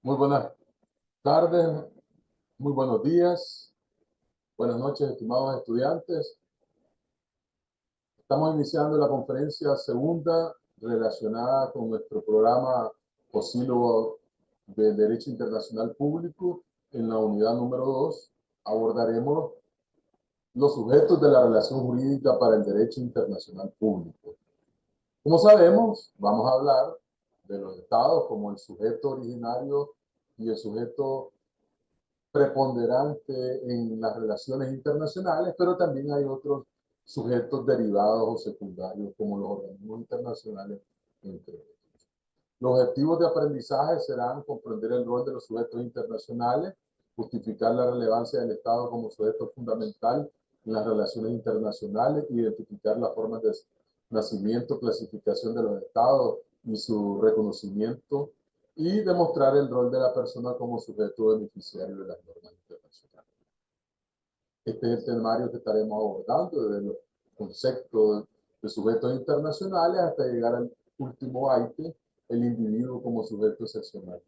Muy buenas tardes, muy buenos días, buenas noches, estimados estudiantes. Estamos iniciando la conferencia segunda relacionada con nuestro programa posílabo de Derecho Internacional Público. En la unidad número 2 abordaremos los sujetos de la relación jurídica para el derecho internacional público. Como sabemos, vamos a hablar de los estados como el sujeto originario y el sujeto preponderante en las relaciones internacionales, pero también hay otros sujetos derivados o secundarios como los organismos internacionales, entre otros. Los objetivos de aprendizaje serán comprender el rol de los sujetos internacionales, justificar la relevancia del Estado como sujeto fundamental en las relaciones internacionales, identificar las formas de nacimiento, clasificación de los estados y su reconocimiento, y demostrar el rol de la persona como sujeto beneficiario de las normas internacionales. Este es el temario que estaremos abordando desde los conceptos de sujetos internacionales hasta llegar al último ítem, el individuo como sujeto excepcional.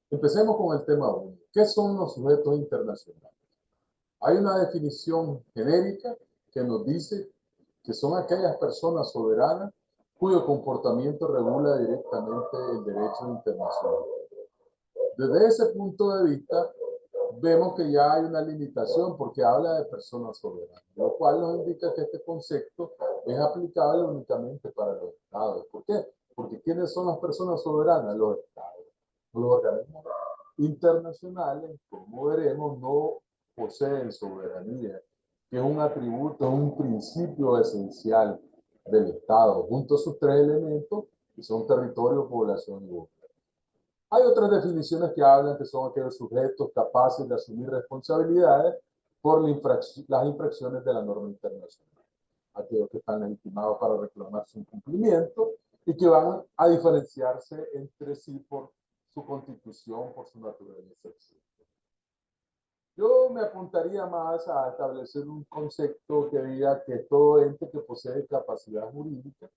Empecemos con el tema 1. ¿Qué son los sujetos internacionales? Hay una definición genérica que nos dice que son aquellas personas soberanas cuyo comportamiento regula directamente el derecho internacional. Desde ese punto de vista, vemos que ya hay una limitación porque habla de personas soberanas, lo cual nos indica que este concepto es aplicable únicamente para los estados. ¿Por qué? Porque ¿quiénes son las personas soberanas? Los estados. Los organismos internacionales, como veremos, no poseen soberanía, que es un atributo, un principio esencial del Estado, junto a sus tres elementos, que son territorio, población y gobierno. Hay otras definiciones que hablan que son aquellos sujetos capaces de asumir responsabilidades por las infracciones de la norma internacional. Aquellos que están legitimados para reclamar su incumplimiento y que van a diferenciarse entre sí por su constitución, por su naturaleza. Yo me apuntaría más a establecer un concepto que diga que todo ente que posee capacidad jurídica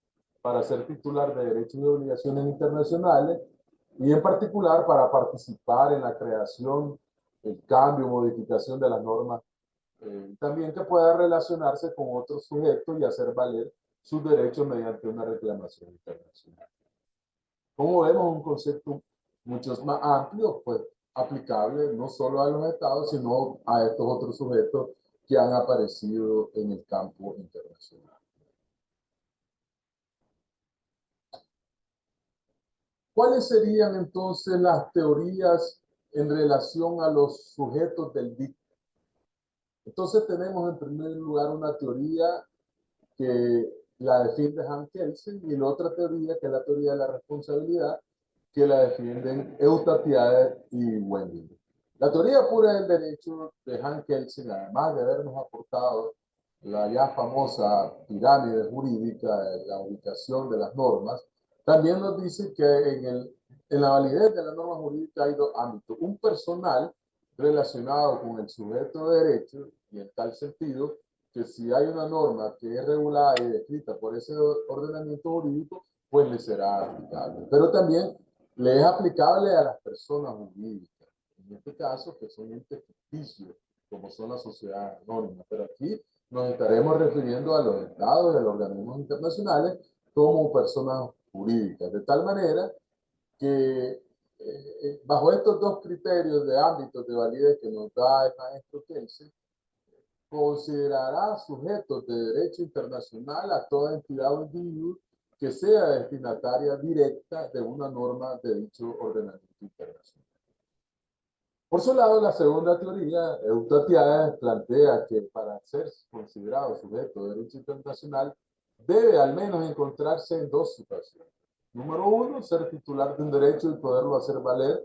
para ser titular de derechos y obligaciones internacionales y en particular para participar en la creación, el cambio, modificación de las normas, también que pueda relacionarse con otros sujetos y hacer valer sus derechos mediante una reclamación internacional. Como vemos, un concepto mucho más amplio, pues aplicable no solo a los estados, sino a estos otros sujetos que han aparecido en el campo internacional. ¿Cuáles serían entonces las teorías en relación a los sujetos del dicto? Entonces tenemos en primer lugar una teoría que la defiende Hans Kelsen y la otra teoría que es la teoría de la responsabilidad que la defienden Eutatiader y Wendell. La teoría pura del derecho de Hans Kelsen, además de habernos aportado la ya famosa pirámide jurídica, la ubicación de las normas, también nos dice que en la validez de la norma jurídica hay dos ámbitos. Un personal relacionado con el sujeto de derecho, y en tal sentido, que si hay una norma que es regulada y descrita por ese ordenamiento jurídico, pues le será aplicable. Pero también le es aplicable a las personas jurídicas, en este caso, que son entes ficticios, como son las sociedades anónimas. Pero aquí nos estaremos refiriendo a los estados y a los organismos internacionales como personas jurídicas, de tal manera que bajo estos dos criterios de ámbitos de validez que nos da el maestro Kelsen, considerará sujetos de derecho internacional a toda entidad o individuo que sea destinataria directa de una norma de dicho ordenamiento internacional. Por su lado, la segunda teoría, Eutatiader, plantea que para ser considerado sujeto de derecho internacional debe al menos encontrarse en dos situaciones. Número uno, ser titular de un derecho y poderlo hacer valer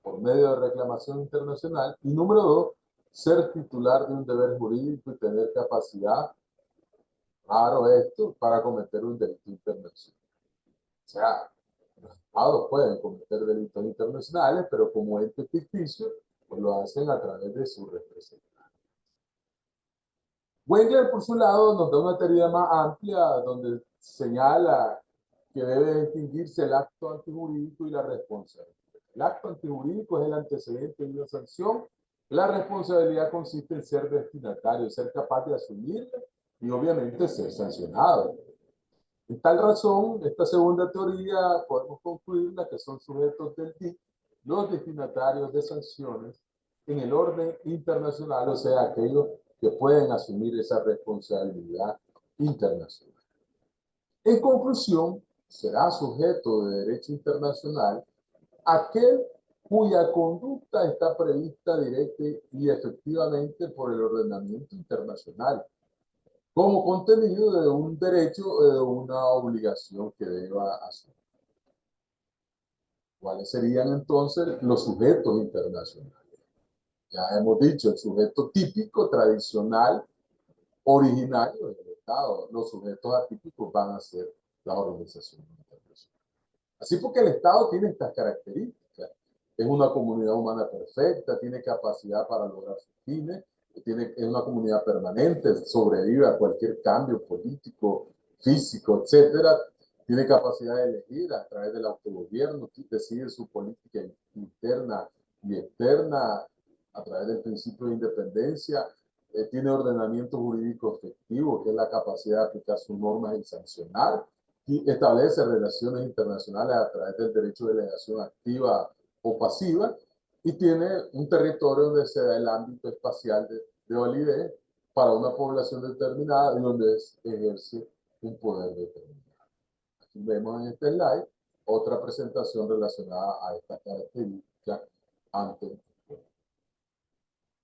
por medio de reclamación internacional. Y número dos, ser titular de un deber jurídico y tener capacidad, claro esto, para cometer un delito internacional. O sea, los estados pueden cometer delitos internacionales, pero como ente ficticio, pues lo hacen a través de su representante. Wengler, por su lado, nos da una teoría más amplia donde señala que debe distinguirse el acto antijurídico y la responsabilidad. El acto antijurídico es el antecedente de una sanción. La responsabilidad consiste en ser destinatario, ser capaz de asumirla y obviamente ser sancionado. En tal razón, esta segunda teoría podemos concluirla que son sujetos del DIC los destinatarios de sanciones en el orden internacional, o sea, aquellos que pueden asumir esa responsabilidad internacional. En conclusión, será sujeto de derecho internacional aquel cuya conducta está prevista directa y efectivamente por el ordenamiento internacional, como contenido de un derecho o de una obligación que deba asumir. ¿Cuáles serían entonces los sujetos internacionales? Ya hemos dicho, el sujeto típico, tradicional, originario del Estado. Los sujetos atípicos van a ser las organizaciones internacionales. Así porque el Estado tiene estas características. Es una comunidad humana perfecta, tiene capacidad para lograr sus fines, es una comunidad permanente, sobrevive a cualquier cambio político, físico, etcétera. Tiene capacidad de elegir a través del autogobierno, decide su política interna y externa a través del principio de independencia, tiene ordenamiento jurídico efectivo, que es la capacidad de aplicar sus normas y sancionar, y establece relaciones internacionales a través del derecho de delegación activa o pasiva, y tiene un territorio donde se da el ámbito espacial de validez para una población determinada y donde ejerce un poder determinado. Aquí vemos en este slide otra presentación relacionada a esta característica antes.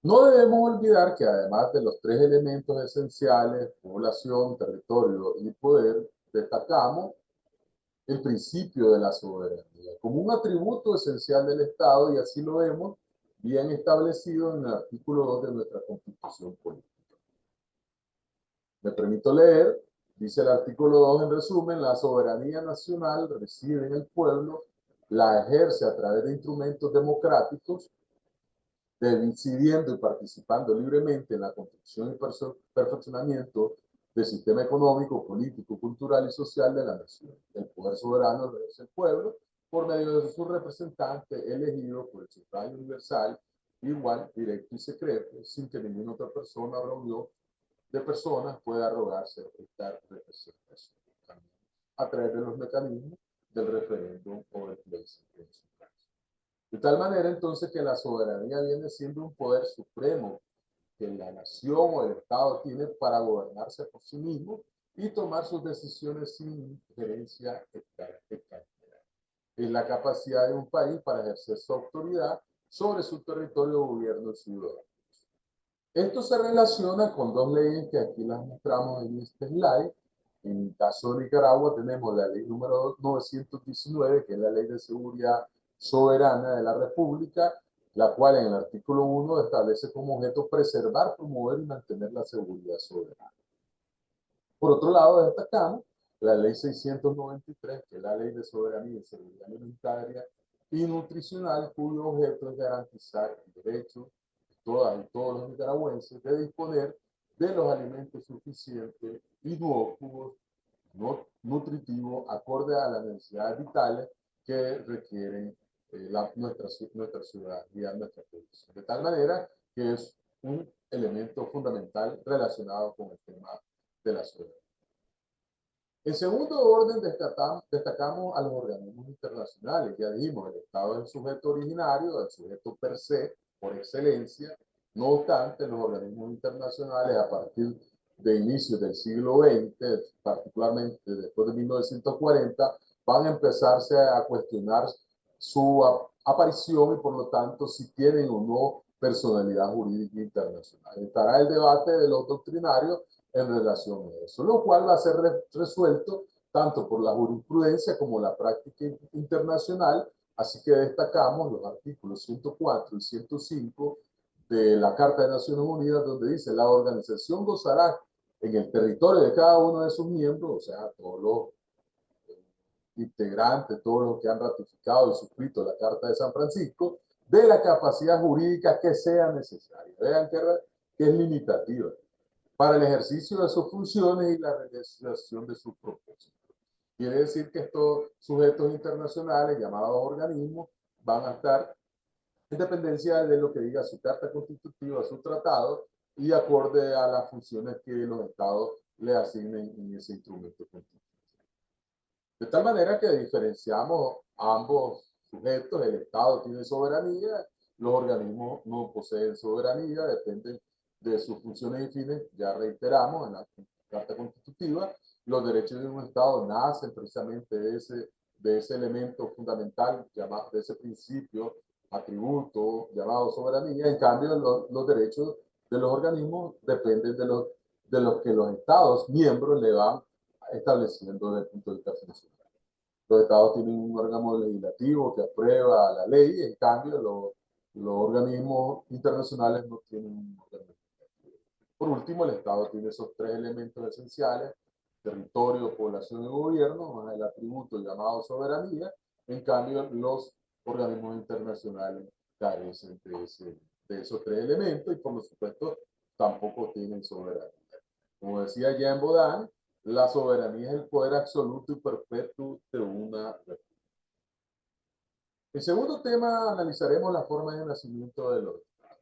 No debemos olvidar que además de los tres elementos esenciales, población, territorio y poder, destacamos el principio de la soberanía como un atributo esencial del Estado, y así lo vemos bien establecido en el artículo 2 de nuestra Constitución Política. Me permito leer, dice el artículo 2 en resumen: la soberanía nacional reside en el pueblo, la ejerce a través de instrumentos democráticos, decidiendo y participando libremente en la construcción y perfeccionamiento del sistema económico, político, cultural y social de la nación. El poder soberano lo ejerce el pueblo por medio de su representante elegido por el sufragio universal, igual, directo y secreto, sin que ninguna otra persona o reunión de personas pueda arrogarse esta representación, a través de los mecanismos del referéndum o del plebiscito. De tal manera entonces que la soberanía viene siendo un poder supremo que la nación o el Estado tiene para gobernarse por sí mismo y tomar sus decisiones sin injerencia extranjera. Es la capacidad de un país para ejercer su autoridad sobre su territorio, gobierno y ciudadanos. Esto se relaciona con dos leyes que aquí las mostramos en este slide. En el caso de Nicaragua tenemos la ley número 919, que es la ley de seguridad soberana de la República, la cual en el artículo 1 establece como objeto preservar, promover y mantener la seguridad soberana. Por otro lado, destacamos la ley 693, que es la ley de soberanía y seguridad alimentaria y nutricional, cuyo objeto es garantizar el derecho de todas y todos los nicaragüenses de disponer de los alimentos suficientes, inocuos, nutritivos, acorde a las necesidades vitales que requieren nuestra ciudadanía, nuestra población. De tal manera que es un elemento fundamental relacionado con el tema de la soberanía. En segundo orden, destacamos a los organismos internacionales. Ya dijimos, el Estado es el sujeto originario, el sujeto per se, por excelencia. No obstante, los organismos internacionales, a partir de inicios del siglo XX, particularmente después de 1940, van a empezarse a cuestionar su aparición y, por lo tanto, si tienen o no personalidad jurídica internacional. Estará el debate de los doctrinarios en relación a eso, lo cual va a ser resuelto tanto por la jurisprudencia como la práctica internacional. Así que destacamos los artículos 104 y 105 de la Carta de Naciones Unidas, donde dice: la organización gozará en el territorio de cada uno de sus miembros, o sea, todos los integrantes, todos los que han ratificado y suscrito la Carta de San Francisco, de la capacidad jurídica que sea necesaria. Vean que es limitativa para el ejercicio de sus funciones y la realización de sus propósitos. Quiere decir que estos sujetos internacionales, llamados organismos, van a estar en dependencia de lo que diga su carta constitutiva, su tratado, y acorde a las funciones que los estados le asignen en ese instrumento constitutivo. De tal manera que diferenciamos ambos sujetos. El Estado tiene soberanía, los organismos no poseen soberanía, dependen de sus funciones y fines. Ya reiteramos en la Carta Constitutiva, los derechos de un Estado nacen precisamente de ese elemento fundamental, llamado, de ese principio, atributo llamado soberanía. En cambio, los derechos de los organismos dependen de los que los Estados miembros le van estableciendo desde el punto de vista funcional. Los estados tienen un órgano legislativo que aprueba la ley, en cambio los organismos internacionales no tienen un órgano legislativo. Por último, el Estado tiene esos tres elementos esenciales: territorio, población y gobierno, más el atributo llamado soberanía. En cambio, los organismos internacionales carecen de esos tres elementos y, por supuesto, tampoco tienen soberanía. Como decía Jean Baudin, la soberanía es el poder absoluto y perpetuo de una república. En segundo tema, analizaremos la forma de nacimiento de los estados.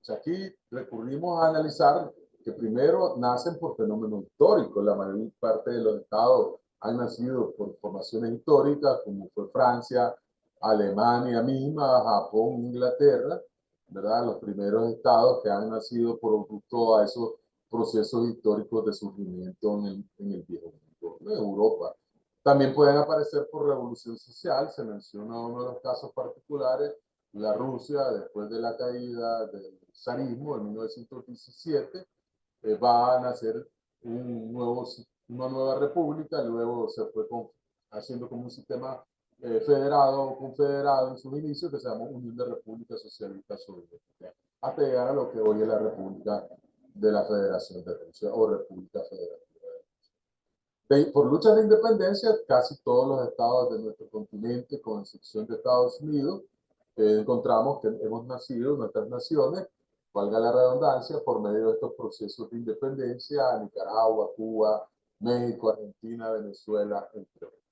O sea, aquí recurrimos a analizar que primero nacen por fenómenos históricos. La mayor parte de los estados han nacido por formaciones históricas, como fue Francia, Alemania misma, Japón, Inglaterra, ¿verdad? Los primeros estados que han nacido producto a esos procesos históricos de surgimiento en el viejo mundo, en Europa. También pueden aparecer por revolución social. Se menciona uno de los casos particulares, la Rusia, después de la caída del zarismo en 1917, va a nacer una nueva república. Luego se fue haciendo como un sistema federado o confederado en sus inicios, que se llamó Unión de Repúblicas Socialistas Soviéticas, hasta llegar a lo que hoy es la República de la Federación de Rusia o República Federativa. Por luchas de independencia, casi todos los estados de nuestro continente, con excepción de Estados Unidos, encontramos que hemos nacido, nuestras naciones, valga la redundancia, por medio de estos procesos de independencia: Nicaragua, Cuba, México, Argentina, Venezuela, entre otros.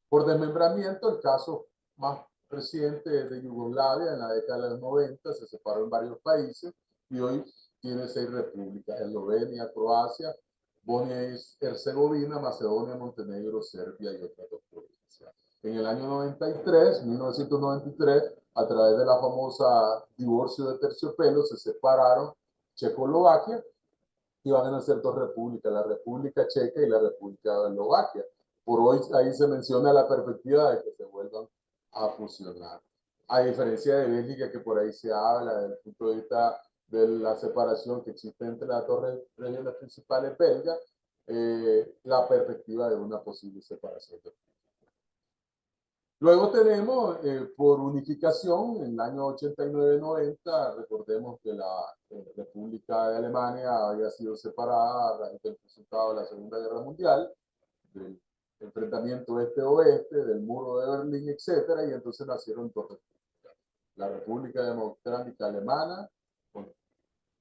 Por desmembramiento, el caso más reciente de Yugoslavia, en la década de los 90, se separó en varios países y hoy tiene 6 repúblicas: Eslovenia, Croacia, Bosnia y Herzegovina, Macedonia, Montenegro, Serbia y otras 2 provincias. En el año 1993, a través de la famosa divorcio de terciopelo, se separaron Checoslovaquia y van a nacer 2 repúblicas: la República Checa y la República de Eslovaquia. Por hoy ahí se menciona la perspectiva de que se vuelvan a fusionar. A diferencia de Bélgica, que por ahí se habla desde el punto de vista de la separación que existe entre las 2 regiones principales belgas, la perspectiva de una posible separación. Luego tenemos, por unificación, en el año 89-90, recordemos que la República de Alemania había sido separada a raíz del resultado de la Segunda Guerra Mundial, del enfrentamiento este-oeste, del muro de Berlín, etc. Y entonces nacieron 2 repúblicas: la República Democrática Alemana,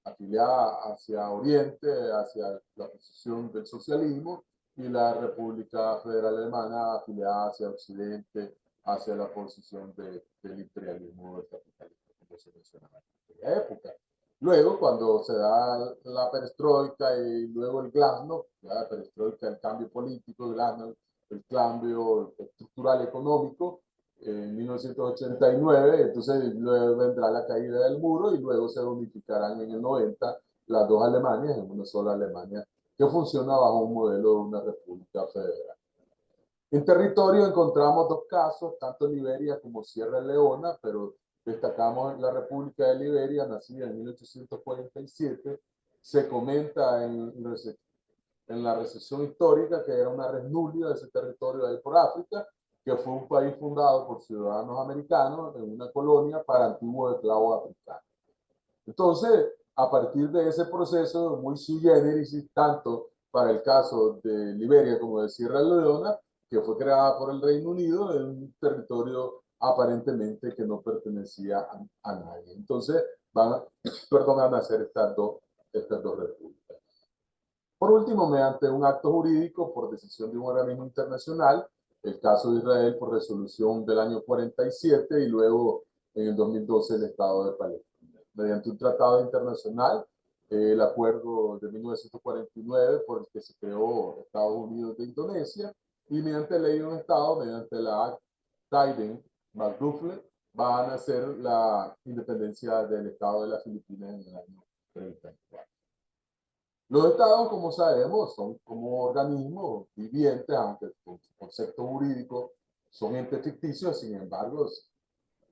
afiliada hacia Oriente, hacia la posición del socialismo, y la República Federal Alemana, afiliada hacia Occidente, hacia la posición del imperialismo del capitalismo, como se mencionaba en aquella época. Luego, cuando se da la perestroika y luego el glasnost, la perestroika, el cambio político, el glasnost, el cambio estructural económico, en 1989, entonces luego vendrá la caída del muro y luego se unificarán en el 90 las 2 Alemanias en una sola Alemania, que funciona bajo un modelo de una república federal. En territorio encontramos 2 casos, tanto Liberia como Sierra Leona, pero destacamos la República de Liberia, nacida en 1847. Se comenta en la recesión histórica que era una resnulia de ese territorio ahí por África, que fue un país fundado por ciudadanos americanos en una colonia para antiguos esclavos africanos. Entonces, a partir de ese proceso muy sui generis, tanto para el caso de Liberia como de Sierra Leona, que fue creada por el Reino Unido en un territorio aparentemente que no pertenecía a nadie. Entonces, van a nacer estas dos repúblicas. Por último, mediante un acto jurídico por decisión de un organismo internacional, el caso de Israel por resolución del año 47 y luego en el 2012 el Estado de Palestina. Mediante un tratado internacional, el acuerdo de 1949 por el que se creó Estados Unidos de Indonesia, y mediante ley de un Estado, mediante la Act Tiden-McDuffie, va a nacer la independencia del Estado de las Filipinas en el año 34. Los estados, como sabemos, son como organismos vivientes, aunque con su concepto jurídico son entes ficticios, sin embargo,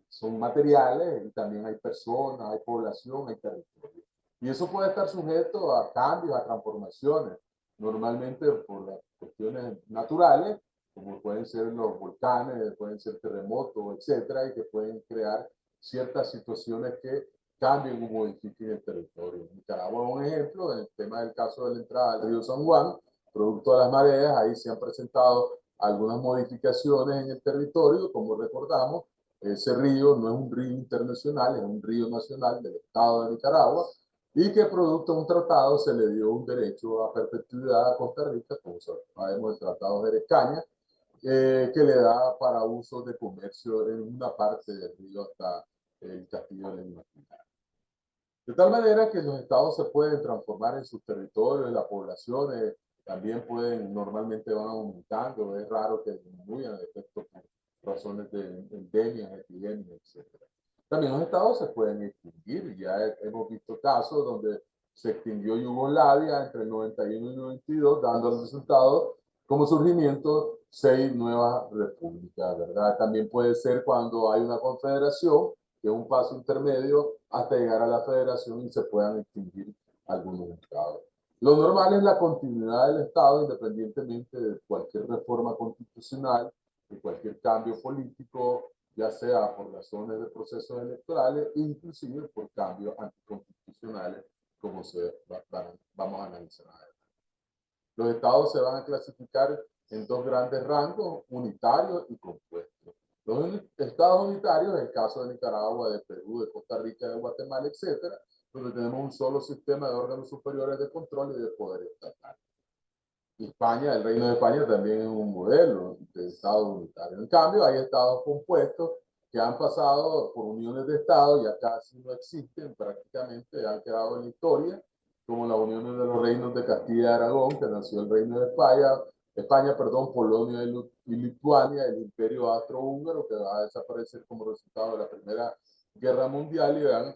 son materiales y también hay personas, hay población, hay territorio. Y eso puede estar sujeto a cambios, a transformaciones, normalmente por las cuestiones naturales, como pueden ser los volcanes, pueden ser terremotos, etcétera, y que pueden crear ciertas situaciones que cambien o modifiquen el territorio. Nicaragua es un ejemplo, en el tema del caso de la entrada al río San Juan, producto de las mareas, ahí se han presentado algunas modificaciones en el territorio, como recordamos, ese río no es un río internacional, es un río nacional del Estado de Nicaragua, y que producto de un tratado se le dio un derecho a perpetuidad a Costa Rica, como sabemos el Tratado de Jerez Cañas, que le da para uso de comercio en una parte del río hasta el Castillo de la Inmaculada. De tal manera que los estados se pueden transformar en sus territorios, las poblaciones también pueden, normalmente van aumentando, es raro que disminuyan el efecto por razones de endemias, epidemias, etc. También los estados se pueden extinguir, ya hemos visto casos donde se extinguió Yugoslavia entre el 91 y el 92, dando el resultado como surgimiento 6 nuevas repúblicas, ¿verdad? También puede ser cuando hay una confederación, que es un paso intermedio hasta llegar a la federación y se puedan extinguir algunos estados. Lo normal es la continuidad del Estado independientemente de cualquier reforma constitucional, de cualquier cambio político, ya sea por razones de procesos electorales, inclusive por cambios anticonstitucionales, como vamos a analizar adelante. Los estados se van a clasificar en dos grandes rangos, unitarios y compuestos. Los estados unitarios, el caso de Nicaragua, de Perú, de Costa Rica, de Guatemala, etcétera, donde tenemos un solo sistema de órganos superiores de control y de poder estatal. España, el Reino de España también es un modelo de estado unitario. En cambio, hay estados compuestos que han pasado por uniones de estados, ya casi no existen, prácticamente han quedado en la historia, como las uniones de los reinos de Castilla y Aragón, que nació el Reino de España, Polonia y Lituania, el Imperio Austrohúngaro, que va a desaparecer como resultado de la Primera Guerra Mundial, y van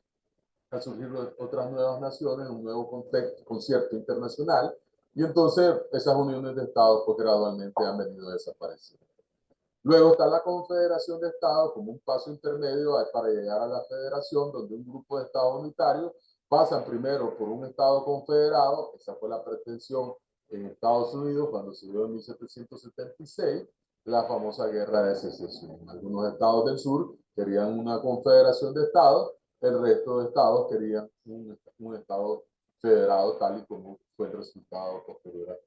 a surgir otras nuevas naciones, un nuevo concierto internacional, y entonces esas uniones de estados pues gradualmente han venido desapareciendo. Luego está la confederación de estados como un paso intermedio para llegar a la federación, donde un grupo de estados unitarios pasan primero por un estado confederado. Esa fue la pretensión en Estados Unidos cuando se dio en 1776 la famosa guerra de secesión. Algunos estados del sur querían una confederación de estados, el resto de estados querían un estado federado, tal y como fue el resultado posterior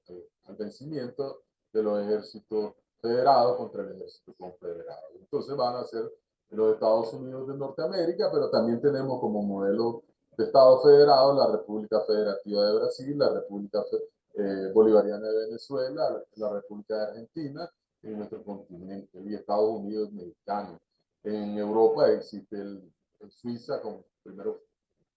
al vencimiento de los ejércitos federados contra el ejército confederado. Entonces van a ser los Estados Unidos de Norteamérica, pero también tenemos como modelo de Estado federado la República Federativa de Brasil, la República Bolivariana de Venezuela, la República de Argentina en nuestro continente, y Estados Unidos mexicanos. En Europa existe el Suiza, como primero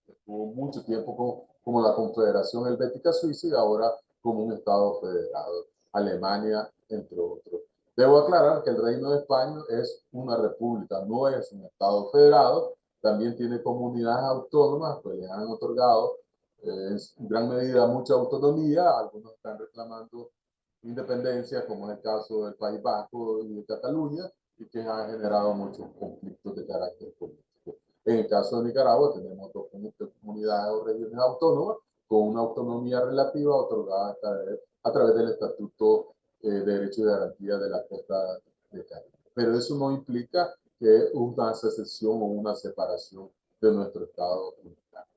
estuvo mucho tiempo como la Confederación Helvética Suiza y ahora como un Estado federado, Alemania, entre otros. Debo aclarar que el Reino de España es una república, no es un Estado federado, también tiene comunidades autónomas, pues le han otorgado en gran medida mucha autonomía, algunos están reclamando independencia, como es el caso del País Vasco y de Cataluña, y que ha generado muchos conflictos de carácter político. En el caso de Nicaragua tenemos dos comunidades o regiones autónomas con una autonomía relativa otorgada a través del Estatuto de Derecho y Garantía de la Costa de Caribe. Pero eso no implica que una secesión o una separación de nuestro Estado unitario.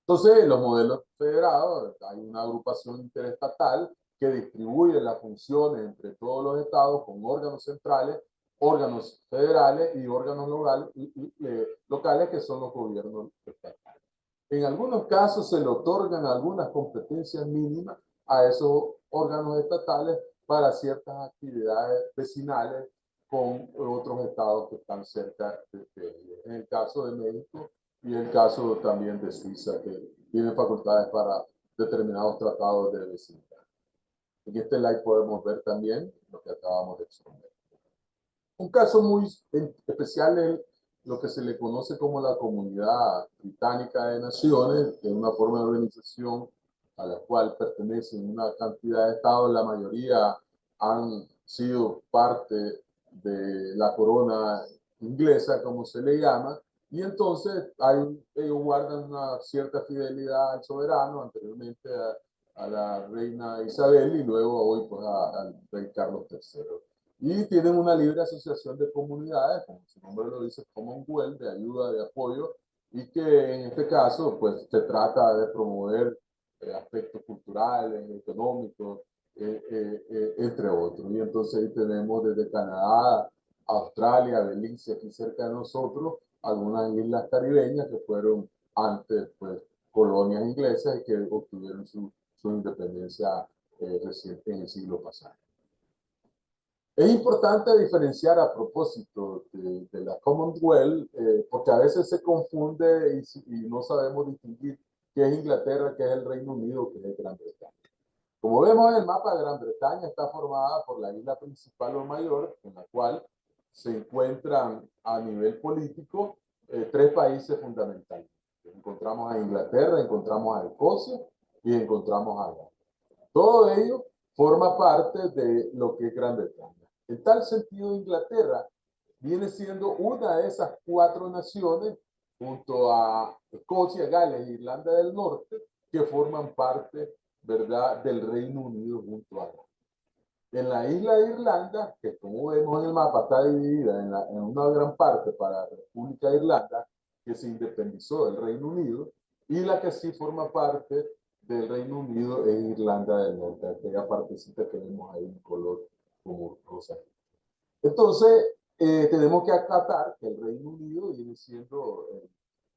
Entonces, en los modelos federados hay una agrupación interestatal que distribuye las funciones entre todos los estados con órganos centrales, órganos federales y órganos locales que son los gobiernos estatales. En algunos casos se le otorgan algunas competencias mínimas a esos órganos estatales para ciertas actividades vecinales con otros estados que están cerca de ellos. En el caso de México y en el caso también de Suiza, que tienen facultades para determinados tratados de vecindad. En este slide podemos ver también lo que acabamos de exponer. Un caso muy especial es lo que se le conoce como la Comunidad Británica de Naciones, que es una forma de organización a la cual pertenecen una cantidad de estados. La mayoría han sido parte de la corona inglesa, como se le llama, y entonces ellos guardan una cierta fidelidad al soberano, anteriormente a la reina Isabel y luego hoy pues al rey Carlos III. Y tienen una libre asociación de comunidades, como su nombre lo dice, Commonwealth, de ayuda, de apoyo, y que en este caso pues se trata de promover aspectos culturales, económicos, entre otros. Y entonces ahí tenemos desde Canadá, Australia, Belice, aquí cerca de nosotros, algunas islas caribeñas que fueron antes pues colonias inglesas y que obtuvieron su independencia reciente en el siglo pasado. Es importante diferenciar a propósito de la Commonwealth, porque a veces se confunde y no sabemos distinguir qué es Inglaterra, qué es el Reino Unido, qué es Gran Bretaña. Como vemos en el mapa, Gran Bretaña está formada por la isla principal o mayor, en la cual se encuentran a nivel político tres países fundamentales. Encontramos a Inglaterra, encontramos a Escocia y encontramos a Gales. Todo ello forma parte de lo que es Gran Bretaña. En tal sentido, Inglaterra viene siendo una de esas cuatro naciones, junto a Escocia, Gales e Irlanda del Norte, que forman parte, ¿verdad?, del Reino Unido junto a Gales. En la isla de Irlanda, que como vemos en el mapa está dividida en una gran parte para la República de Irlanda, que se independizó del Reino Unido, y la que sí forma parte del Reino Unido es Irlanda del Norte, aquella partecita que vemos ahí en color como rosa. Entonces, tenemos que acatar que el Reino Unido viene siendo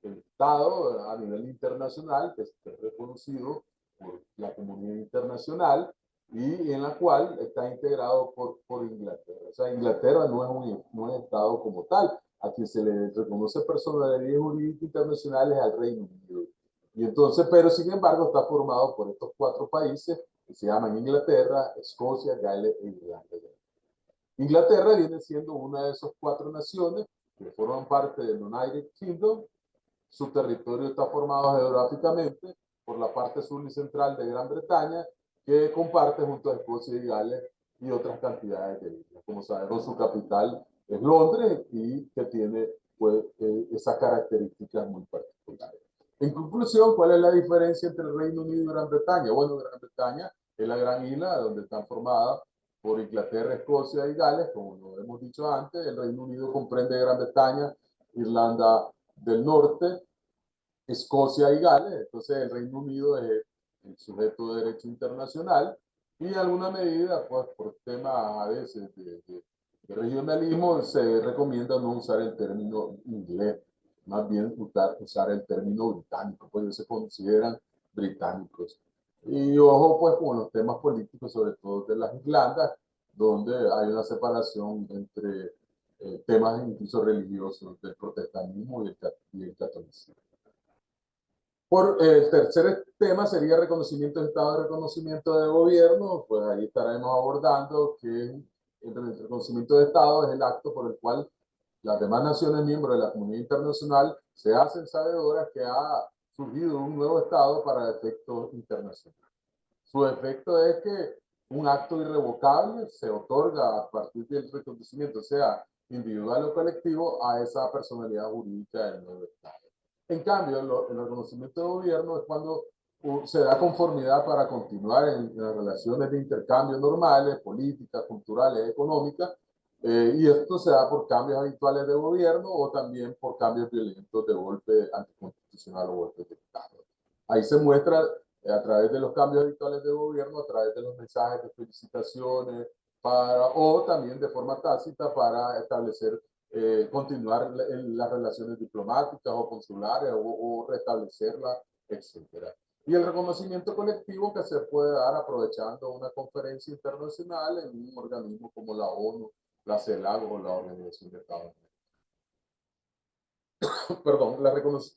el Estado a nivel internacional que es reconocido por la comunidad internacional y en la cual está integrado por Inglaterra. O sea, Inglaterra no es Estado como tal, a quien se le reconoce personalidad jurídica internacional es al Reino Unido. Y entonces, pero sin embargo está formado por estos cuatro países que se llaman Inglaterra, Escocia, Gales e Irlanda. Inglaterra viene siendo una de esas cuatro naciones que forman parte del United Kingdom. Su territorio está formado geográficamente por la parte sur y central de Gran Bretaña, que comparte junto a Escocia y Gales y otras cantidades de islas. Como sabemos, su capital es Londres y que tiene pues, esas características muy particulares. En conclusión, ¿cuál es la diferencia entre el Reino Unido y Gran Bretaña? Bueno, Gran Bretaña es la gran isla donde están formadas por Inglaterra, Escocia y Gales, como lo hemos dicho antes. El Reino Unido comprende Gran Bretaña, Irlanda del Norte, Escocia y Gales. Entonces el Reino Unido es el sujeto de derecho internacional y en alguna medida, pues por temas a veces de regionalismo, se recomienda no usar el término inglés, más bien usar el término británico, pues ellos se consideran británicos. Y ojo pues con los temas políticos, sobre todo de las Irlandas, donde hay una separación entre temas incluso religiosos del protestantismo y el catolicismo. El tercer tema sería reconocimiento de Estado y reconocimiento de gobierno. Pues ahí estaremos abordando que el reconocimiento de Estado es el acto por el cual las demás naciones miembros de la comunidad internacional se hacen sabedoras que ha surgido un nuevo Estado para efectos internacionales. Su efecto es que un acto irrevocable se otorga a partir del reconocimiento, sea individual o colectivo, a esa personalidad jurídica del nuevo Estado. En cambio, el reconocimiento de gobierno es cuando se da conformidad para continuar en las relaciones de intercambio normales, políticas, culturales, económicas, y esto se da por cambios habituales de gobierno o también por cambios violentos de golpe anticonstitucional o golpe de Estado. Ahí se muestra a través de los cambios habituales de gobierno, a través de los mensajes de felicitaciones, o también de forma tácita para establecer continuar las relaciones diplomáticas o consulares o restablecerlas, etc. Y el reconocimiento colectivo que se puede dar aprovechando una conferencia internacional en un organismo como la ONU, la CELAC o la Organización de Estados Unidos. Perdón,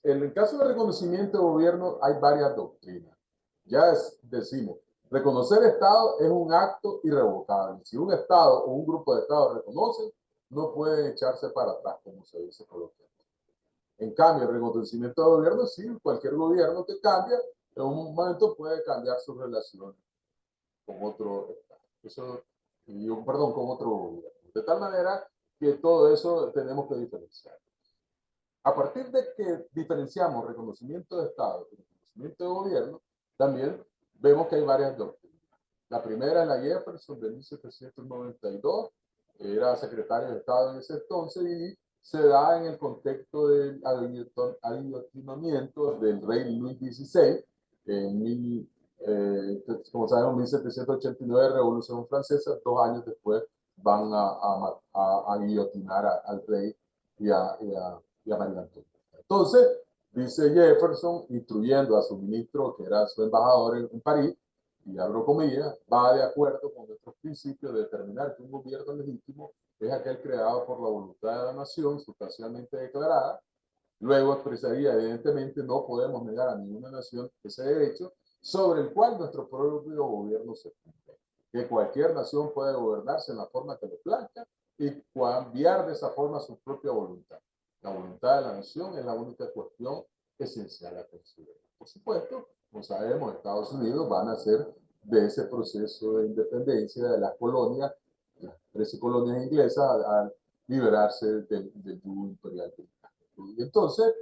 en el caso de reconocimiento de gobierno hay varias doctrinas. Decimos, reconocer Estado es un acto irrevocable. Si un Estado o un grupo de Estados reconocen, no pueden echarse para atrás, como se dice coloquialmente. En cambio, el reconocimiento de gobierno, sí, cualquier gobierno que cambia, en un momento puede cambiar sus relaciones con otro Estado. Eso, perdón, con otro gobierno. De tal manera que todo eso tenemos que diferenciar. A partir de que diferenciamos reconocimiento de Estado y reconocimiento de gobierno, también vemos que hay varias doctrinas. La primera es la Jefferson de 1792, era secretario de Estado en ese entonces y se da en el contexto del aguillotinamiento del rey Luis XVI en como sabemos, 1789, Revolución Francesa. 2 años después van a guillotinar al rey y a María Antonia. Entonces, dice Jefferson, instruyendo a su ministro, que era su embajador en París, y abro comillas, va de acuerdo con nuestros principios de determinar que un gobierno legítimo es aquel creado por la voluntad de la nación, sustancialmente declarada. Luego expresaría, evidentemente, no podemos negar a ninguna nación ese derecho sobre el cual nuestro propio gobierno se cumple. Que cualquier nación puede gobernarse en la forma que le plazca y cambiar de esa forma su propia voluntad. La voluntad de la nación es la única cuestión esencial a considerar. Por supuesto, como sabemos, Estados Unidos van a ser de ese proceso de independencia de las colonias, las 13 colonias inglesas, al liberarse del yugo imperial británico. Y entonces,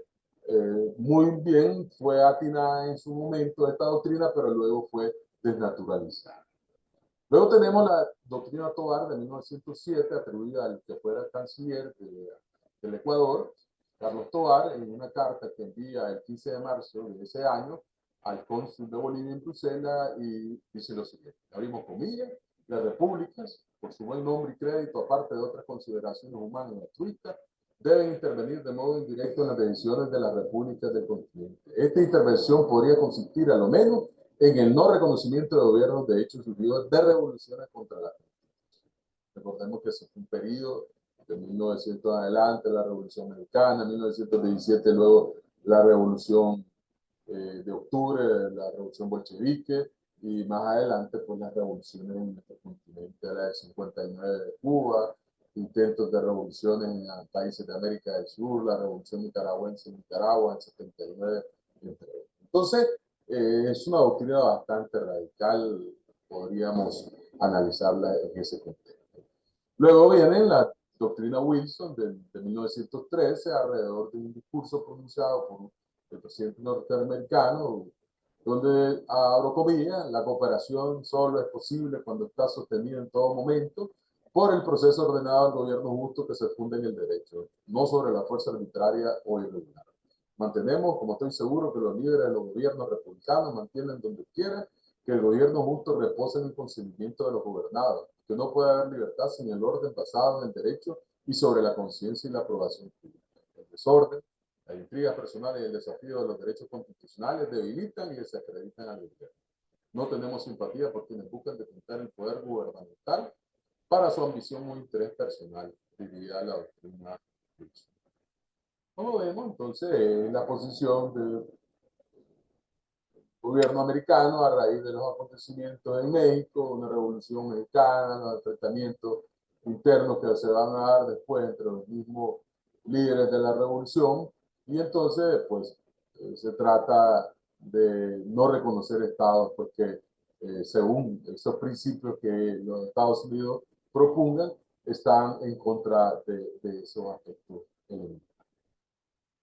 muy bien, fue atinada en su momento esta doctrina, pero luego fue desnaturalizada. Luego tenemos la doctrina Tovar de 1907, atribuida al que fuera canciller del Ecuador, Carlos Tovar, en una carta que envía el 15 de marzo de ese año al cónsul de Bolivia en Bruselas, y dice lo siguiente, abrimos comillas: las repúblicas, por su buen nombre y crédito, aparte de otras consideraciones humanas y altruistas, deben intervenir de modo indirecto en las decisiones de las repúblicas del continente. Esta intervención podría consistir, a lo menos, en el no reconocimiento de gobiernos de hechos surgidos de revoluciones contra la Constitución. Recordemos que ese fue un periodo de 1900 adelante, la Revolución Americana, 1917, luego la Revolución de Octubre, la Revolución Bolchevique, y más adelante, pues las revoluciones en nuestro continente, la del 59 de Cuba, intentos de revoluciones en países de América del Sur, la Revolución Nicaragüense en Nicaragua en 79, entre otros. Entonces, es una doctrina bastante radical, podríamos analizarla en ese contexto. Luego viene la doctrina Wilson de 1913, alrededor de un discurso pronunciado por el presidente norteamericano, donde, abro comillas, la cooperación solo es posible cuando está sostenida en todo momento por el proceso ordenado del gobierno justo que se funda en el derecho, no sobre la fuerza arbitraria o irregular. Mantenemos, como estoy seguro que los líderes de los gobiernos republicanos mantienen donde quiera, que el gobierno justo reposa en el consentimiento de los gobernados, que no puede haber libertad sin el orden basado en el derecho y sobre la conciencia y la aprobación pública. El desorden, las intrigas personales y el desafío de los derechos constitucionales debilitan y desacreditan al gobierno. No tenemos simpatía por quienes buscan detentar el poder gubernamental para su ambición o interés personal, diría la doctrina Wilson. Como vemos, entonces, la posición del gobierno americano a raíz de los acontecimientos en México, una revolución mexicana, los enfrentamientos internos que se van a dar después entre los mismos líderes de la revolución, y entonces, pues, se trata de no reconocer estados porque, según esos principios que los Estados Unidos propongan, están en contra de esos aspectos elementales.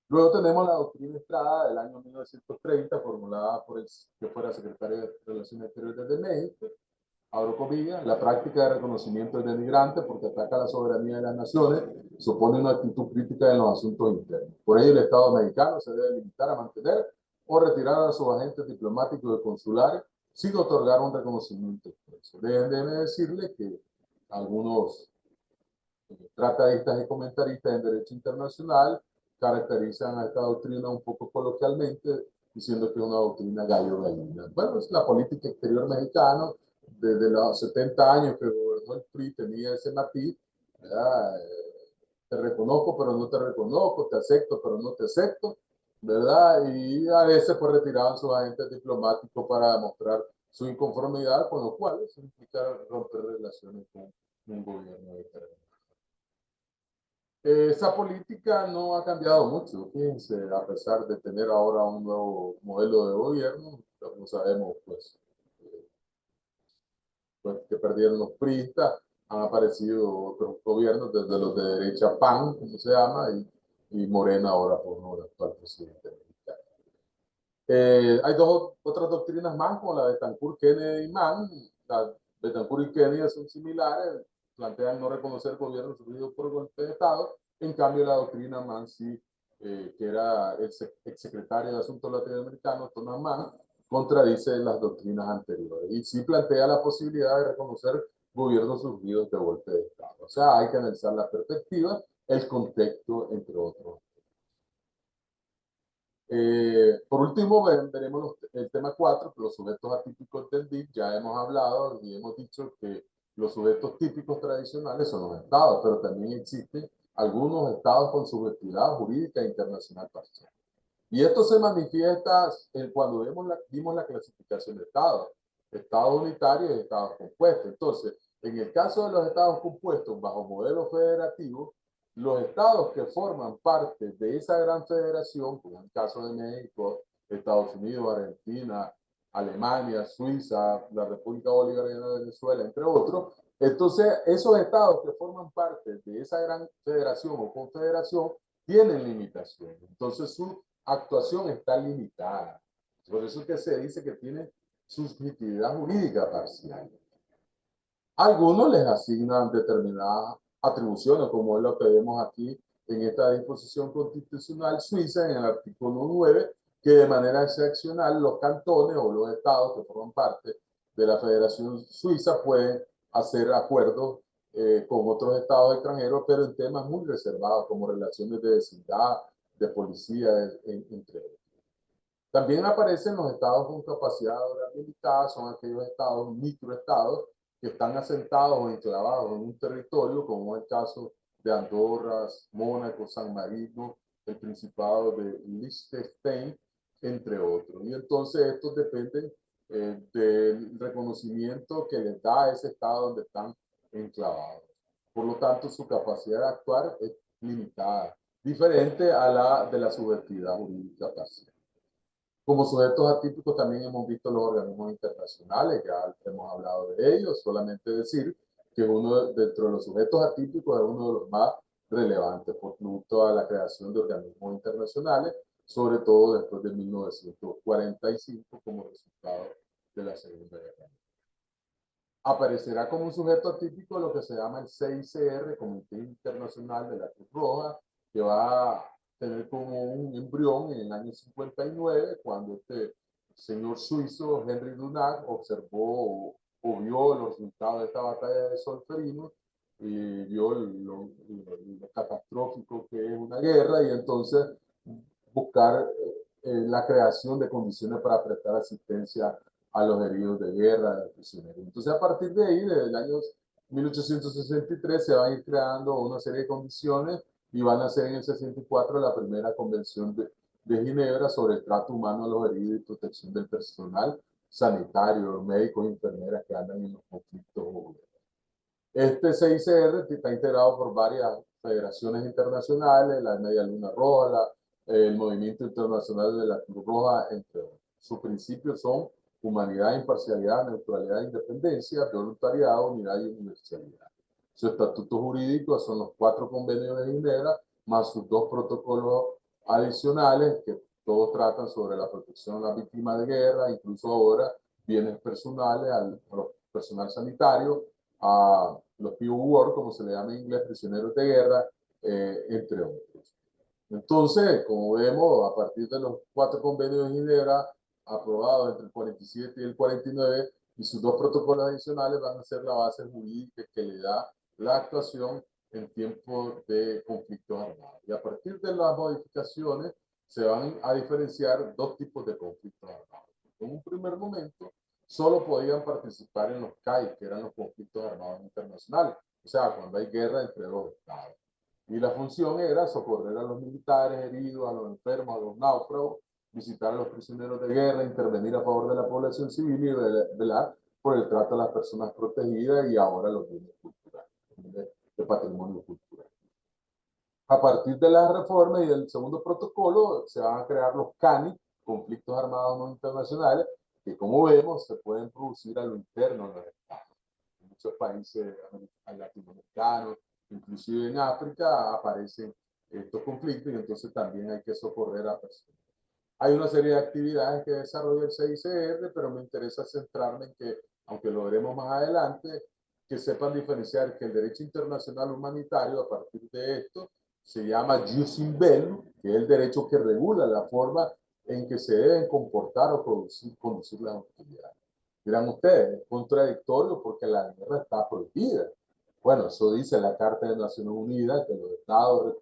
Luego tenemos la doctrina Estrada del año 1930, formulada por el que fuera secretario de Relaciones Exteriores de México. Abro comillas: la práctica de reconocimiento es denigrante porque ataca la soberanía de las naciones, supone una actitud crítica en los asuntos internos. Por ello, el Estado mexicano se debe limitar a mantener o retirar a sus agentes diplomáticos y consulares sin otorgar un reconocimiento expreso. Déjenme decirles que algunos tratadistas y comentaristas en derecho internacional caracterizan a esta doctrina un poco coloquialmente diciendo que es una doctrina gallo-gallina. Bueno, es la política exterior mexicana, desde los 70 años que gobernó el PRI tenía ese matiz, ¿verdad? Te reconozco, pero no te reconozco, te acepto, pero no te acepto, ¿verdad? Y a veces pues retiraban sus agentes diplomáticos para demostrar su inconformidad, con lo cual eso implica romper relaciones con un gobierno determinado. Esa política no ha cambiado mucho, fíjense, a pesar de tener ahora un nuevo modelo de gobierno, como sabemos, pues que perdieron los priistas, han aparecido otros gobiernos, desde los de derecha PAN, como se llama, y Morena ahora por el actual presidente mexicano. Hay otras doctrinas más, como la de Betancourt, Kennedy y Mann. La Betancourt y Kennedy son similares, plantean no reconocer gobiernos sufridos por golpe de Estado. En cambio, la doctrina Mann sí, que era el exsecretario de Asuntos Latinoamericanos, Thomas Mann, contradice las doctrinas anteriores y sí plantea la posibilidad de reconocer gobiernos sufridos de golpe de Estado. O sea, hay que analizar la perspectiva, el contexto, entre otros. Por último, veremos el tema 4, los sujetos atípicos del DIC. Ya hemos hablado y hemos dicho que los sujetos típicos tradicionales son los estados, pero también existen algunos estados con subjetividad jurídica internacional parcial. Y esto se manifiesta cuando vimos la clasificación de estados, estados unitarios y estados compuestos. Entonces, en el caso de los estados compuestos bajo modelo federativo, los estados que forman parte de esa gran federación, como en el caso de México, Estados Unidos, Argentina, Alemania, Suiza, la República Bolivariana de Venezuela, entre otros, entonces esos estados que forman parte de esa gran federación o confederación tienen limitaciones. Entonces su actuación está limitada. Por eso es que se dice que tiene subjetividad jurídica parcial. Algunos les asignan determinadas atribuciones, como es lo que vemos aquí en esta disposición constitucional suiza, en el artículo 9, que de manera excepcional los cantones o los estados que forman parte de la Federación Suiza pueden hacer acuerdos con otros estados extranjeros, pero en temas muy reservados, como relaciones de vecindad, de policía, entre otros. También aparecen los estados con capacidad limitada, son aquellos estados, microestados, que están asentados o enclavados en un territorio, como es el caso de Andorra, Mónaco, San Marino, el Principado de Liechtenstein, entre otros. Y entonces estos dependen del reconocimiento que les da a ese estado donde están enclavados. Por lo tanto, su capacidad de actuar es limitada, diferente a la de la subjetividad jurídica parcial. Como sujetos atípicos también hemos visto los organismos internacionales, ya hemos hablado de ellos, solamente decir que dentro de los sujetos atípicos es uno de los más relevantes por producto de la creación de organismos internacionales, sobre todo después de 1945 como resultado de la Segunda Guerra Mundial. Aparecerá como un sujeto atípico lo que se llama el CICR, Comité Internacional de la Cruz Roja, que va a tener como un embrión en el año 59, cuando este señor suizo, Henry Dunant, observó o vio los resultados de esta batalla de Solferino y vio lo catastrófico que es una guerra, y entonces buscar la creación de condiciones para prestar asistencia a los heridos de guerra, a los prisioneros. Entonces, a partir de ahí, desde el año 1863, se van a ir creando una serie de condiciones y van a ser en el 64 la primera convención de Ginebra sobre el trato humano a los heridos y protección del personal sanitario, médicos y enfermeras que andan en los conflictos. Este CICR está integrado por varias federaciones internacionales, la Media Luna Roja, el Movimiento Internacional de la Cruz Roja, entre otros. Sus principios son humanidad, imparcialidad, neutralidad, independencia, voluntariado, unidad y universalidad. Su estatuto jurídico son los 4 convenios de Ginebra, más sus 2 protocolos adicionales que todos tratan sobre la protección a las víctimas de guerra, incluso ahora bienes personales al personal sanitario, a los POW, como se le llama en inglés, prisioneros de guerra, entre otros. Entonces, como vemos, a partir de los 4 convenios de Ginebra, aprobados entre el 47 y el 49, y sus 2 protocolos adicionales van a ser la base jurídica que le da la actuación en tiempos de conflictos armados. Y a partir de las modificaciones se van a diferenciar dos tipos de conflictos armados. En un primer momento, solo podían participar en los CAI, que eran los conflictos armados internacionales, o sea, cuando hay guerra entre dos estados. Y la función era socorrer a los militares heridos, a los enfermos, a los náufragos, visitar a los prisioneros de guerra, intervenir a favor de la población civil y velar por el trato a las personas protegidas y ahora los bienes culturales, de patrimonio cultural. A partir de la reforma y del segundo protocolo se van a crear los CANI, conflictos armados no internacionales, que como vemos se pueden producir a lo interno de los estados. En muchos países latinoamericanos, inclusive en África, aparecen estos conflictos y entonces también hay que socorrer a personas. Hay una serie de actividades que desarrolla el CICR, pero me interesa centrarme en que, aunque lo veremos más adelante, que sepan diferenciar que el derecho internacional humanitario, a partir de esto, se llama jus in bello, que es el derecho que regula la forma en que se deben comportar o conducir las actividades. Dirán ustedes, es contradictorio porque la guerra está prohibida. Bueno, eso dice la Carta de Naciones Unidas, que los estados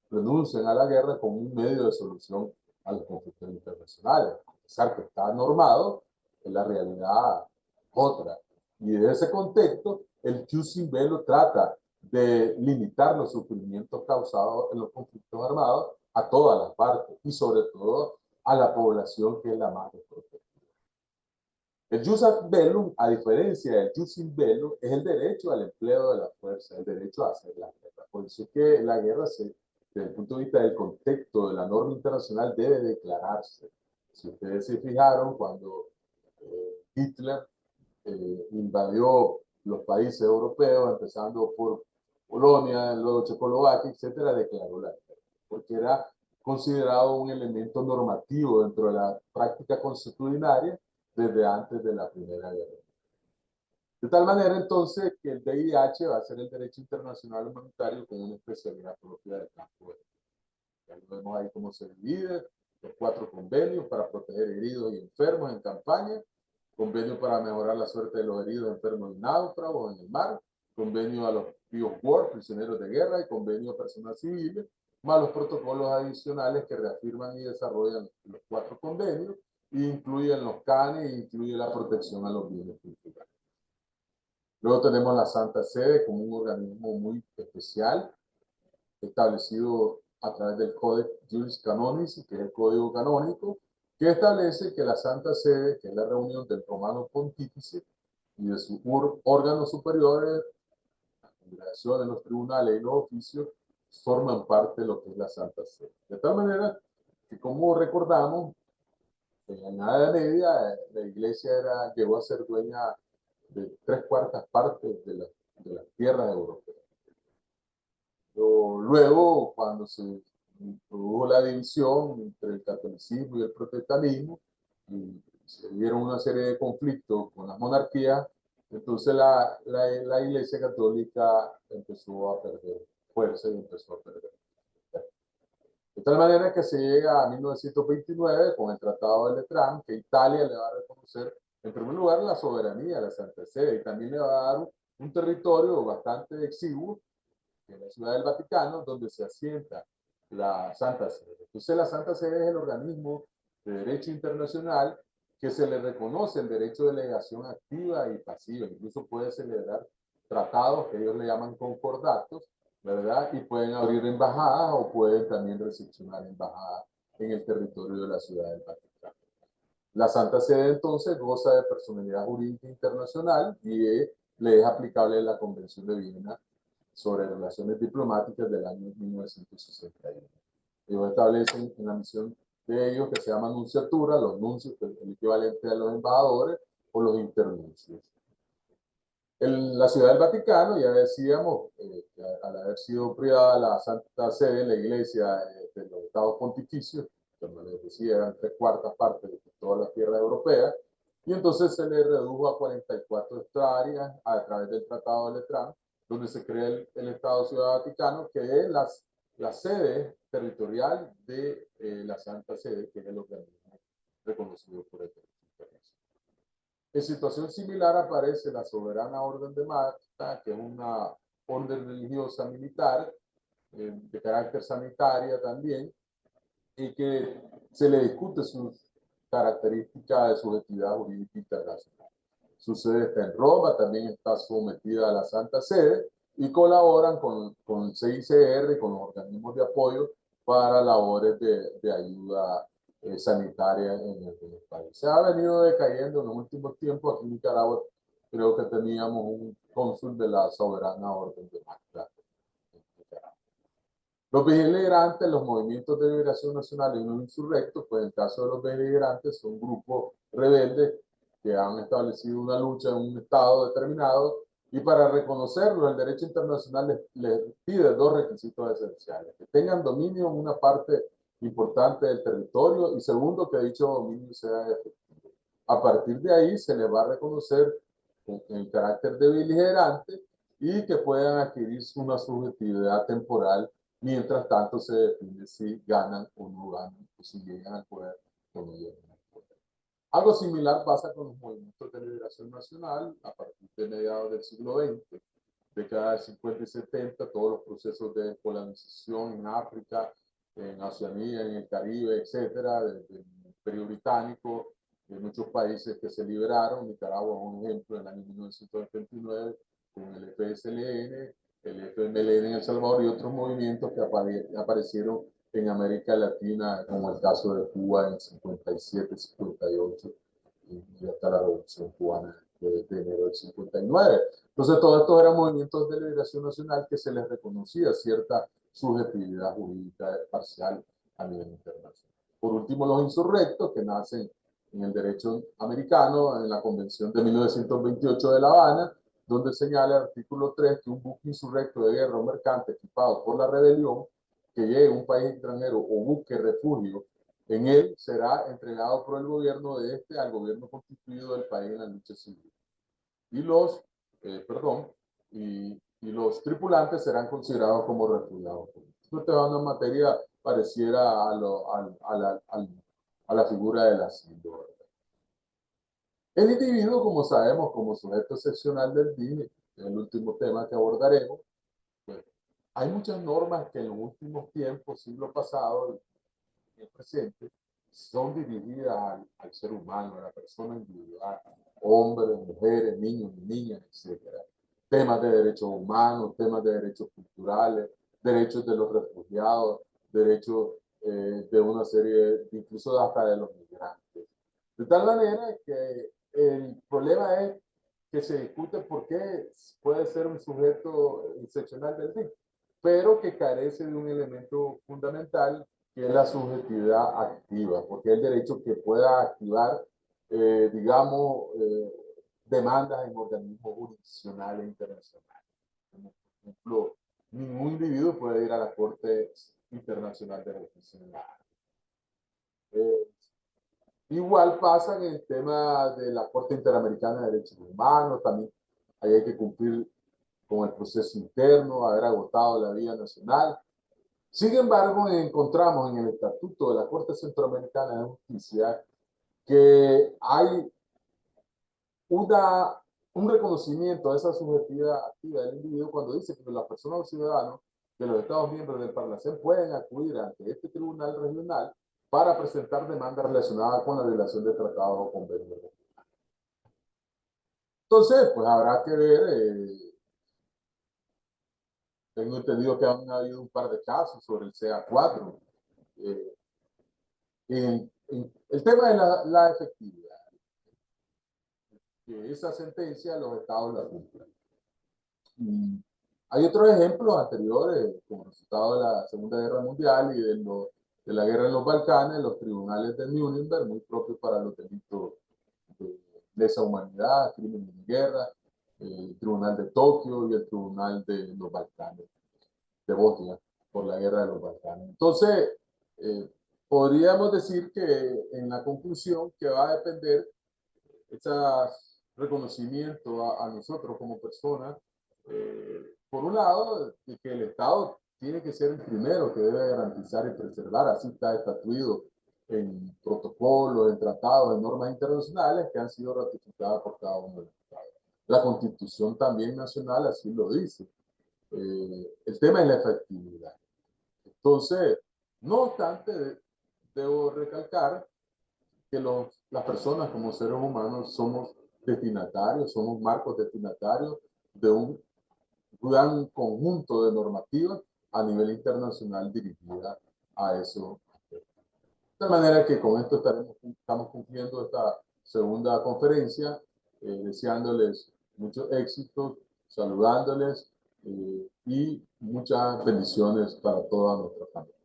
renuncian a la guerra como un medio de solución a los conflictos internacionales. A pesar que está normado, es la realidad otra. Y en ese contexto, el jus in bello trata de limitar los sufrimientos causados en los conflictos armados a todas las partes y sobre todo a la población que es la más desprotegida. El jus ad bellum, a diferencia del jus in bello, es el derecho al empleo de la fuerza, el derecho a hacer la guerra. Por eso es que la guerra, desde el punto de vista del contexto de la norma internacional, debe declararse. Si ustedes se fijaron, cuando Hitler invadió los países europeos, empezando por Polonia, luego Checoslovaquia, etcétera, declaró la guerra, porque era considerado un elemento normativo dentro de la práctica consuetudinaria desde antes de la Primera Guerra. De tal manera, entonces, que el DIH va a ser el derecho internacional humanitario con una especialidad propia del campo. Ya lo vemos ahí cómo se divide, los 4 convenios para proteger heridos y enfermos en campaña, convenio para mejorar la suerte de los heridos, enfermos y náufragos en el mar, convenio a los POW, prisioneros de guerra, y convenio a personas civiles, más los protocolos adicionales que reafirman y desarrollan los 4 convenios, e incluyen los CANE e incluye la protección a los bienes culturales. Luego tenemos la Santa Sede como un organismo muy especial, establecido a través del Codex Juris Canonis, que es el código canónico, que establece que la Santa Sede, que es la reunión del Romano Pontífice y de sus órganos superiores, las congregaciones, los tribunales y los oficios, forman parte de lo que es la Santa Sede. De tal manera que, como recordamos, en la Edad Media la Iglesia llegó a ser dueña de 3/4 partes de las tierras europeas. Luego, cuando se produjo la división entre el catolicismo y el protestantismo, y se dieron una serie de conflictos con las monarquías, entonces la Iglesia Católica empezó a perder fuerza y empezó a perder. De tal manera que se llega a 1929 con el Tratado de Letrán, que Italia le va a reconocer, en primer lugar, la soberanía de la Santa Sede y también le va a dar un territorio bastante exiguo en la Ciudad del Vaticano, donde se asienta la Santa Sede. Entonces, la Santa Sede es el organismo de derecho internacional que se le reconoce el derecho de delegación activa y pasiva. Incluso puede celebrar tratados que ellos le llaman concordatos, ¿verdad? Y pueden abrir embajadas o pueden también recepcionar embajadas en el territorio de la Ciudad del Vaticano. La Santa Sede entonces goza de personalidad jurídica internacional y le es aplicable la Convención de Viena sobre relaciones diplomáticas del año 1961. Ellos establecen una misión de ellos que se llama nunciatura, los nuncios, el equivalente a los embajadores o los internuncios. En la Ciudad del Vaticano, ya decíamos, que al haber sido privada la Santa Sede, la Iglesia de los Estados Pontificios, como les decía, eran 3/4 partes de toda la tierra europea, y entonces se le redujo a 44 hectáreas a través del Tratado de Letrán, donde se crea el Estado Ciudad Vaticano, que es la sede territorial de la Santa Sede, que es el organismo reconocido por el derecho internacional. En situación similar aparece la Soberana Orden de Malta, que es una orden religiosa militar de carácter sanitaria también, y que se le discute sus características de subjetividad jurídica internacional. Su sede está en Roma, también está sometida a la Santa Sede y colaboran con el CICR y con los organismos de apoyo para labores de ayuda sanitaria en el país. Se ha venido decayendo en los últimos tiempos. Aquí en Nicaragua creo que teníamos un cónsul de la Soberana Orden de Malta. Los beligerantes, los movimientos de liberación nacional y los insurrectos, pues en el caso de los beligerantes son grupos rebeldes que han establecido una lucha en un estado determinado y para reconocerlo el derecho internacional les pide dos requisitos esenciales: que tengan dominio en una parte importante del territorio y segundo, que dicho dominio sea efectivo. A partir de ahí se les va a reconocer el carácter de beligerante y que puedan adquirir una subjetividad temporal. Mientras tanto se define si ganan o no ganan, o si llegan al poder o no llegan al poder. Algo similar pasa con los movimientos de liberación nacional a partir de mediados del siglo XX, década de 50 y 70, todos los procesos de colonización en África, en Oceanía, en el Caribe, etcétera, desde el Imperio Británico, de muchos países que se liberaron. Nicaragua es un ejemplo en el año 1979 con el FSLN, el FMLN en El Salvador y otros movimientos que aparecieron en América Latina, como el caso de Cuba en 57, 58 y hasta la Revolución Cubana de enero del 59. Entonces, todos estos eran movimientos de liberación nacional que se les reconocía cierta subjetividad jurídica parcial a nivel internacional. Por último, los insurrectos, que nacen en el derecho americano, en la Convención de 1928 de La Habana, donde señala el artículo 3 que un buque insurrecto de guerra o mercante equipado por la rebelión que llegue a un país extranjero o busque refugio en él será entregado por el gobierno de este al gobierno constituido del país en la lucha civil. Y los, perdón, y los tripulantes serán considerados como refugiados políticos. Esto es una materia pareciera a la figura del asilo. El individuo, como sabemos, como sujeto excepcional del DIN, el último tema que abordaremos, pues, hay muchas normas que en los últimos tiempos, siglo pasado y el presente, son dirigidas al ser humano, a la persona individual, hombres, mujeres, niños, niñas, etc. Temas de derechos humanos, temas de derechos culturales, derechos de los refugiados, derechos de una serie, incluso hasta de los migrantes. De tal manera que el problema es que se discute por qué puede ser un sujeto excepcional del DIC, pero que carece de un elemento fundamental que es la subjetividad activa, porque es el derecho que pueda activar, digamos, demandas en organismos jurisdiccionales internacionales. Por ejemplo, ningún individuo puede ir a la Corte Internacional de Justicia en la Haye. Igual pasa en el tema de la Corte Interamericana de Derechos Humanos, también ahí hay que cumplir con el proceso interno, haber agotado la vía nacional. Sin embargo, encontramos en el Estatuto de la Corte Centroamericana de Justicia que hay un reconocimiento de esa subjetividad activa del individuo cuando dice que las personas o ciudadanos de los Estados miembros del Parlacén pueden acudir ante este tribunal regional para presentar demandas relacionadas con la violación de tratados o convenios. Entonces, pues habrá que ver, tengo entendido que han habido un par de casos sobre el CA4. El tema de la efectividad, que esa sentencia los estados la cumplan. Hay otros ejemplos anteriores, como resultado de la Segunda Guerra Mundial y de la guerra en los Balcanes, los tribunales de Nuremberg, muy propios para los delitos de lesa humanidad, crímenes de guerra, el Tribunal de Tokio y el Tribunal de los Balcanes, de Bosnia, por la guerra de los Balcanes. Entonces, podríamos decir que en la conclusión que va a depender ese reconocimiento a nosotros como personas, por un lado, de que el Estado tiene que ser el primero que debe garantizar y preservar, así está estatuido en protocolos, en tratados, en normas internacionales que han sido ratificadas por cada uno de los Estados. La Constitución también nacional así lo dice. El tema es la efectividad. Entonces, no obstante, debo recalcar que las personas como seres humanos somos destinatarios, somos marcos destinatarios de un gran conjunto de normativas a nivel internacional dirigida a eso. De manera que con esto estamos cumpliendo esta segunda conferencia, deseándoles mucho éxito, saludándoles y muchas bendiciones para toda nuestra familia.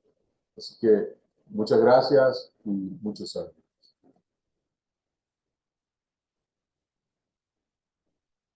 Así que muchas gracias y muchos saludos.